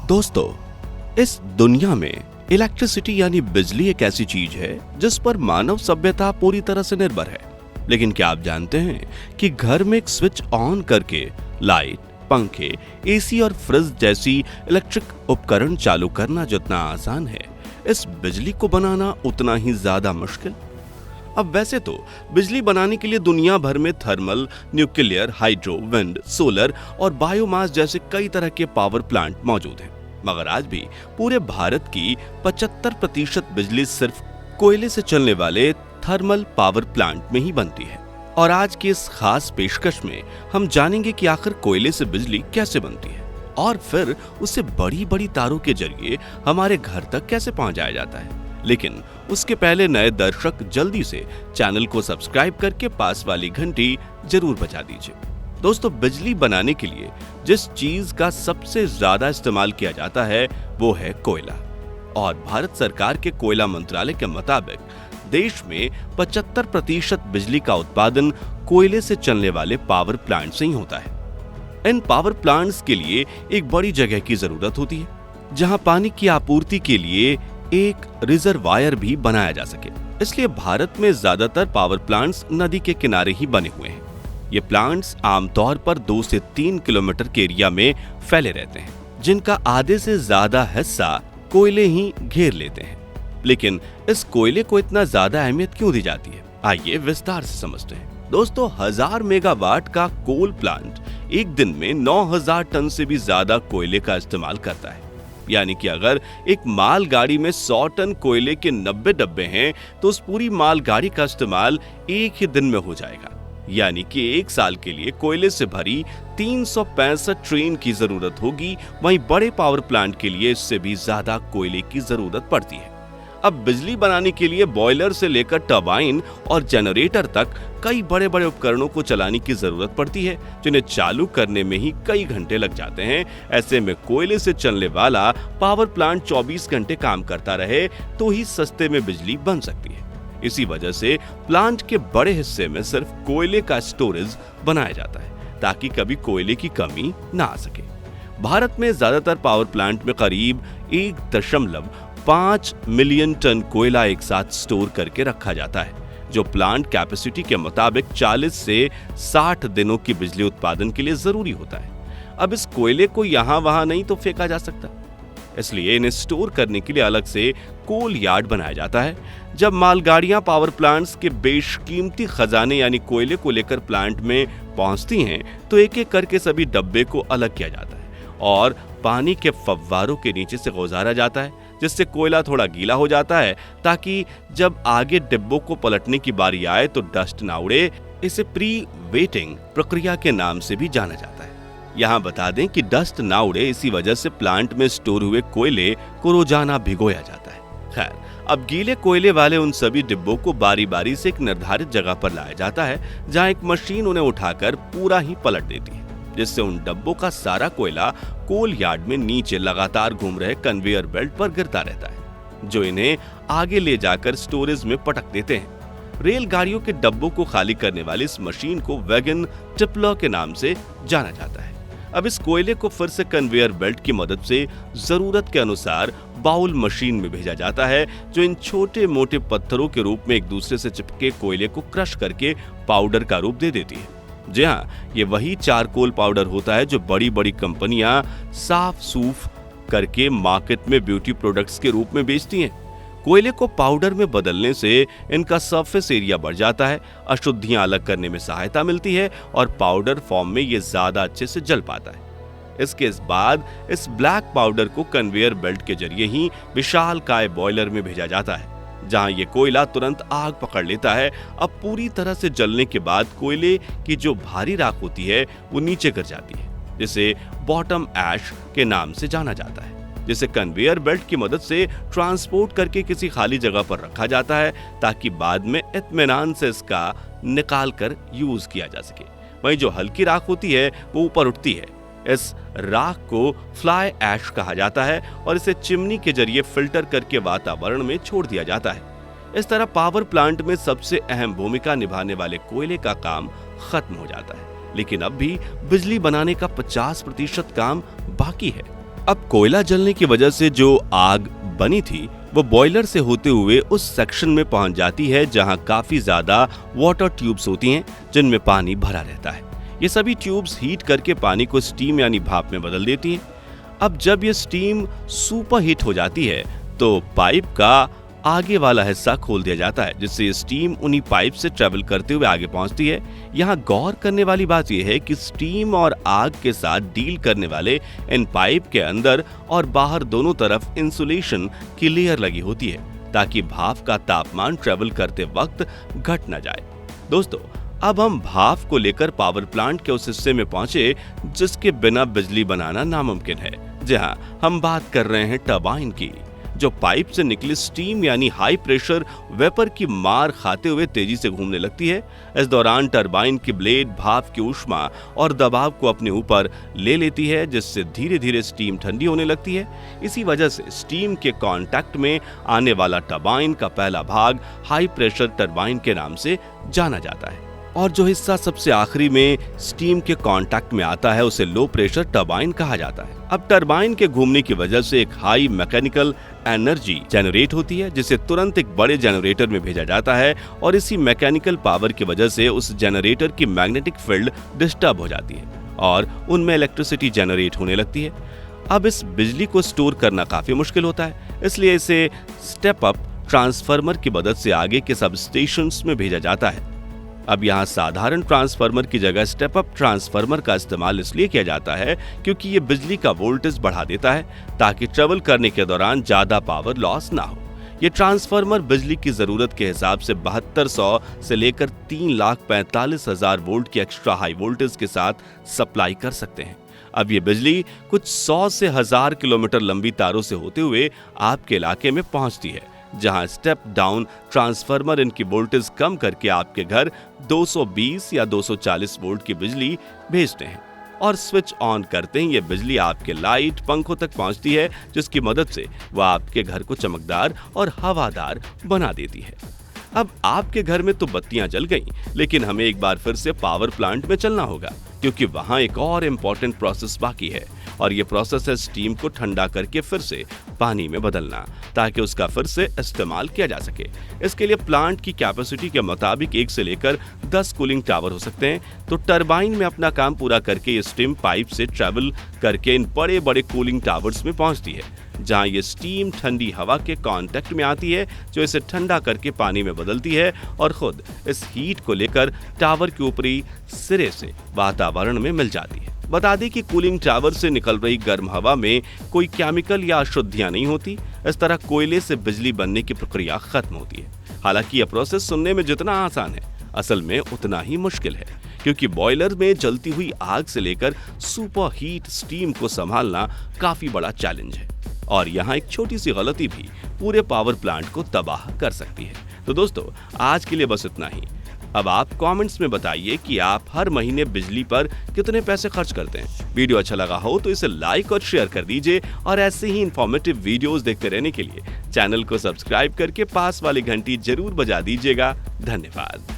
दोस्तों, इस दुनिया में इलेक्ट्रिसिटी यानी बिजली एक ऐसी चीज है जिस पर मानव सभ्यता पूरी तरह से निर्भर है। लेकिन क्या आप जानते हैं कि घर में एक स्विच ऑन करके लाइट, पंखे, एसी और फ्रिज जैसी इलेक्ट्रिक उपकरण चालू करना जितना आसान है, इस बिजली को बनाना उतना ही ज्यादा मुश्किल। अब वैसे तो बिजली बनाने के लिए दुनिया भर में thermal, nuclear, hydro, wind, solar और बायोमास जैसे कई तरह के पावर प्लांट मौजूद हैं। मगर आज भी पूरे भारत की 75% बिजली सिर्फ कोयले से चलने वाले थर्मल पावर प्लांट में ही बनती है। और आज की इस खास पेशकश में हम जानेंगे कि आखिर कोयले से बिजली कैसे बनती है और फिर उसे बड़ी बड़ी तारों के जरिए हमारे घर तक कैसे पहुंचाया जाता है। लेकिन उसके पहले नए दर्शक जल्दी से चैनल को सब्सक्राइब करके पास वाली घंटी जरूर बजा दीजिए। दोस्तों, बिजली बनाने के लिए जिस चीज का सबसे ज्यादा इस्तेमाल किया जाता है वो है कोयला। और भारत सरकार के कोयला मंत्रालय के मुताबिक देश में 75% बिजली का उत्पादन कोयले से चलने वाले पावर प्लांट से ही होता है। इन पावर प्लांट्स के लिए एक बड़ी जगह की जरूरत होती है जहां पानी की आपूर्ति के लिए एक रिजर्वायर भी बनाया जा सके। इसलिए भारत में ज्यादातर पावर प्लांट्स नदी के किनारे ही बने हुए हैं। ये प्लांट्स आमतौर पर 2 से 3 किलोमीटर के एरिया में फैले रहते हैं, जिनका आधे से ज्यादा हिस्सा कोयले ही घेर लेते हैं। लेकिन इस कोयले को इतना ज्यादा अहमियत क्यों दी जाती है, आइए विस्तार से समझते हैं। दोस्तों, 1000 मेगावाट का कोल प्लांट एक दिन में 9000 टन से भी ज्यादा कोयले का इस्तेमाल करता है। यानी कि अगर एक माल गाड़ी में 100 टन कोयले के 90 डब्बे हैं तो उस पूरी माल गाड़ी का इस्तेमाल एक ही दिन में हो जाएगा। यानी कि एक साल के लिए कोयले से भरी 365 ट्रेन की जरूरत होगी। वहीं बड़े पावर प्लांट के लिए इससे भी ज्यादा कोयले की जरूरत पड़ती है। अब बिजली बनाने के लिए बॉयलर से लेकर टरबाइन और जनरेटर तक कई बड़े बड़े उपकरणों को चलाने की जरूरत पड़ती है, जिन्हें चालू करने में ही कई घंटे लग जाते हैं। ऐसे में कोयले से चलने वाला पावर प्लांट 24 घंटे काम करता रहे तो ही सस्ते में बिजली बन सकती है। इसी वजह से प्लांट के बड़े हिस्से में सिर्फ कोयले का स्टोरेज बनाया जाता है ताकि कभी कोयले की कमी ना आ सके। भारत में ज्यादातर पावर प्लांट में करीब 1.5 मिलियन टन कोयला एक साथ स्टोर करके रखा जाता है, जो प्लांट कैपेसिटी के मुताबिक 40 से 60 दिनों की बिजली उत्पादन के लिए जरूरी होता है। अब इस कोयले को यहाँ वहां नहीं तो फेंका जा सकता, इसलिए इन्हें स्टोर करने के लिए अलग से कोल यार्ड बनाया जाता है। जब मालगाड़ियां पावर प्लांट्स के बेशकीमती खजाने यानी कोयले को लेकर प्लांट में पहुंचती हैं तो एक एक करके सभी डब्बे को अलग किया जाता है और पानी के फव्वारों के नीचे से गुजारा जाता है, जिससे कोयला थोड़ा गीला हो जाता है ताकि जब आगे डिब्बों को पलटने की बारी आए तो डस्ट ना उड़े। इसे प्री वेटिंग प्रक्रिया के नाम से भी जाना जाता है। यहाँ बता दें कि डस्ट ना उड़े, इसी वजह से प्लांट में स्टोर हुए कोयले को रोजाना भिगोया जाता है। खैर, अब गीले कोयले वाले उन सभी डिब्बों को बारी बारी से एक निर्धारित जगह पर लाया जाता है, जहाँ एक मशीन उन्हें उठाकर पूरा ही पलट देती है, जिससे उन डब्बों का सारा कोयला कोल यार्ड में नीचे लगातार घूम रहे कन्वेयर बेल्ट पर गिरता रहता है, जो इन्हें आगे ले जाकर स्टोरेज में पटक देते हैं। रेलगाड़ियों के डब्बों को खाली करने वाली इस मशीन को वैगन टिपलर के नाम से जाना जाता है। अब इस कोयले को फिर से कन्वेयर बेल्ट की मदद से जरूरत के अनुसार बाउल मशीन में भेजा जाता है, जो इन छोटे मोटे पत्थरों के रूप में एक दूसरे से चिपके कोयले को क्रश करके पाउडर का रूप दे देती है। जी हाँ, ये वही चारकोल पाउडर होता है जो बड़ी बड़ी कंपनियां साफ सूफ करके मार्केट में ब्यूटी प्रोडक्ट्स के रूप में बेचती हैं। कोयले को पाउडर में बदलने से इनका सरफेस एरिया बढ़ जाता है, अशुद्धियां अलग करने में सहायता मिलती है और पाउडर फॉर्म में ये ज्यादा अच्छे से जल पाता है। इसके बाद इस ब्लैक पाउडर को कन्वेयर बेल्ट के जरिए ही विशालकाय बॉयलर में भेजा जाता है, जहां ये कोयला तुरंत आग पकड़ लेता है। अब पूरी तरह से जलने के बाद कोयले की जो भारी राख होती है वो नीचे गिर जाती है, जिसे बॉटम ऐश के नाम से जाना जाता है, जिसे कन्वेयर बेल्ट की मदद से ट्रांसपोर्ट करके किसी खाली जगह पर रखा जाता है ताकि बाद में इत्मीनान से इसका निकाल कर यूज किया जा सके। वहीं जो हल्की राख होती है वो ऊपर उठती है। इस राख को फ्लाई ऐश कहा जाता है और इसे चिमनी के जरिए फिल्टर करके वातावरण में छोड़ दिया जाता है। इस तरह पावर प्लांट में सबसे अहम भूमिका निभाने वाले कोयले का काम खत्म हो जाता है, लेकिन अब भी बिजली बनाने का 50% काम बाकी है। अब कोयला जलने की वजह से जो आग बनी थी वो बॉयलर से होते हुए उस सेक्शन में पहुंच जाती है जहां काफी ज्यादा वाटर ट्यूब्स होती हैं जिनमें पानी भरा रहता है। ये सभी ट्यूब्स हीट करके पानी को स्टीम यानी भाप में बदल देती हैं। अब जब ये स्टीम सुपर हीट हो जाती है तो पाइप का आगे वाला हिस्सा खोल दिया जाता है, जिससे ये स्टीम उन्हीं पाइप से ट्रेवल करते हुए आगे पहुंचती है। यहाँ गौर करने वाली बात यह है कि स्टीम और आग के साथ डील करने वाले इन पाइप के अंदर और बाहर दोनों तरफ इंसुलेशन की लेयर लगी होती है ताकि भाप का तापमान ट्रेवल करते वक्त घट न जाए। दोस्तों, अब हम भाप को लेकर पावर प्लांट के उस हिस्से में पहुंचे जिसके बिना बिजली बनाना नामुमकिन है। जहां हम बात कर रहे हैं टरबाइन की, जो पाइप से निकली स्टीम यानी हाई प्रेशर वेपर की मार खाते हुए तेजी से घूमने लगती है। इस दौरान टरबाइन की ब्लेड भाप की ऊष्मा और दबाव को अपने ऊपर ले लेती है, जिससे धीरे धीरे स्टीम ठंडी होने लगती है। इसी वजह से स्टीम के कांटेक्ट में आने वाला टरबाइन का पहला भाग हाई प्रेशर टरबाइन के नाम से जाना जाता है, और जो हिस्सा सबसे आखिरी में स्टीम के कांटेक्ट में आता है उसे लो प्रेशर टरबाइन कहा जाता है। अब टरबाइन के घूमने की वजह से एक हाई मैकेनिकल एनर्जी जनरेट होती है, जिसे तुरंत एक बड़े जनरेटर में भेजा जाता है, और इसी मैकेनिकल पावर की वजह से उस जनरेटर की मैग्नेटिक फील्ड डिस्टर्ब हो जाती है और उनमें इलेक्ट्रिसिटी जनरेट होने लगती है। अब इस बिजली को स्टोर करना काफी मुश्किल होता है, इसलिए इसे स्टेप अप ट्रांसफार्मर की मदद से आगे के सब स्टेशंस में भेजा जाता है। अब यहाँ साधारण ट्रांसफार्मर की जगह स्टेप अप ट्रांसफार्मर का इस्तेमाल इसलिए किया जाता है क्योंकि ये बिजली का वोल्टेज बढ़ा देता है ताकि ट्रेवल करने के दौरान ज्यादा पावर लॉस ना हो। ये ट्रांसफार्मर बिजली की जरूरत के हिसाब से 7200 से लेकर 3,45,000 वोल्ट की एक्स्ट्रा हाई वोल्टेज के साथ सप्लाई कर सकते हैं। अब ये बिजली कुछ 100 से 1000 किलोमीटर लंबी तारों से होते हुए आपके इलाके में पहुंचती है, जहां स्टेप डाउन ट्रांसफार्मर इनकी वोल्टेज कम करके आपके घर 220 या 240 वोल्ट की बिजली भेजते हैं, और स्विच ऑन करते ही ये बिजली आपके लाइट पंखों तक पहुंचती है, जिसकी मदद से वह आपके घर को चमकदार और हवादार बना देती है। अब आपके घर में तो बत्तियां जल गईं, लेकिन हमें एक बार फिर से पावर प्लांट में चलना होगा क्योंकि वहां एक और इम्पोर्टेंट प्रोसेस बाकी है, और ये प्रोसेस है स्टीम को ठंडा करके फिर से पानी में बदलना ताकि उसका फिर से इस्तेमाल किया जा सके। इसके लिए प्लांट की कैपेसिटी के मुताबिक 1 से लेकर 10 कूलिंग टावर हो सकते हैं। तो टरबाइन में अपना काम पूरा करके ये स्टीम पाइप से ट्रेवल करके इन बड़े बड़े कूलिंग टावर्स में पहुंचती है, जहां ये स्टीम ठंडी हवा के कांटेक्ट में आती है, जो इसे ठंडा करके पानी में बदलती है और खुद इस हीट को लेकर टावर के ऊपरी सिरे से वातावरण में मिल जाती है। बता दें कि कूलिंग टावर से निकल रही गर्म हवा में कोई केमिकल या अशुद्धियां नहीं होती। इस तरह कोयले से बिजली बनने की प्रक्रिया खत्म होती है। हालांकि यह प्रोसेस सुनने में जितना आसान है, असल में उतना ही मुश्किल है, क्योंकि बॉयलर में जलती हुई आग से लेकर सुपर हीट स्टीम को संभालना काफी बड़ा चैलेंज है, और यहाँ एक छोटी सी गलती भी पूरे पावर प्लांट को तबाह कर सकती है। तो दोस्तों, आज के लिए बस इतना ही। अब आप कमेंट्स में बताइए कि आप हर महीने बिजली पर कितने पैसे खर्च करते हैं। वीडियो अच्छा लगा हो तो इसे लाइक और शेयर कर दीजिए, और ऐसे ही इंफॉर्मेटिव वीडियोस देखते रहने के लिए चैनल को सब्सक्राइब करके पास वाली घंटी जरूर बजा दीजिएगा। धन्यवाद।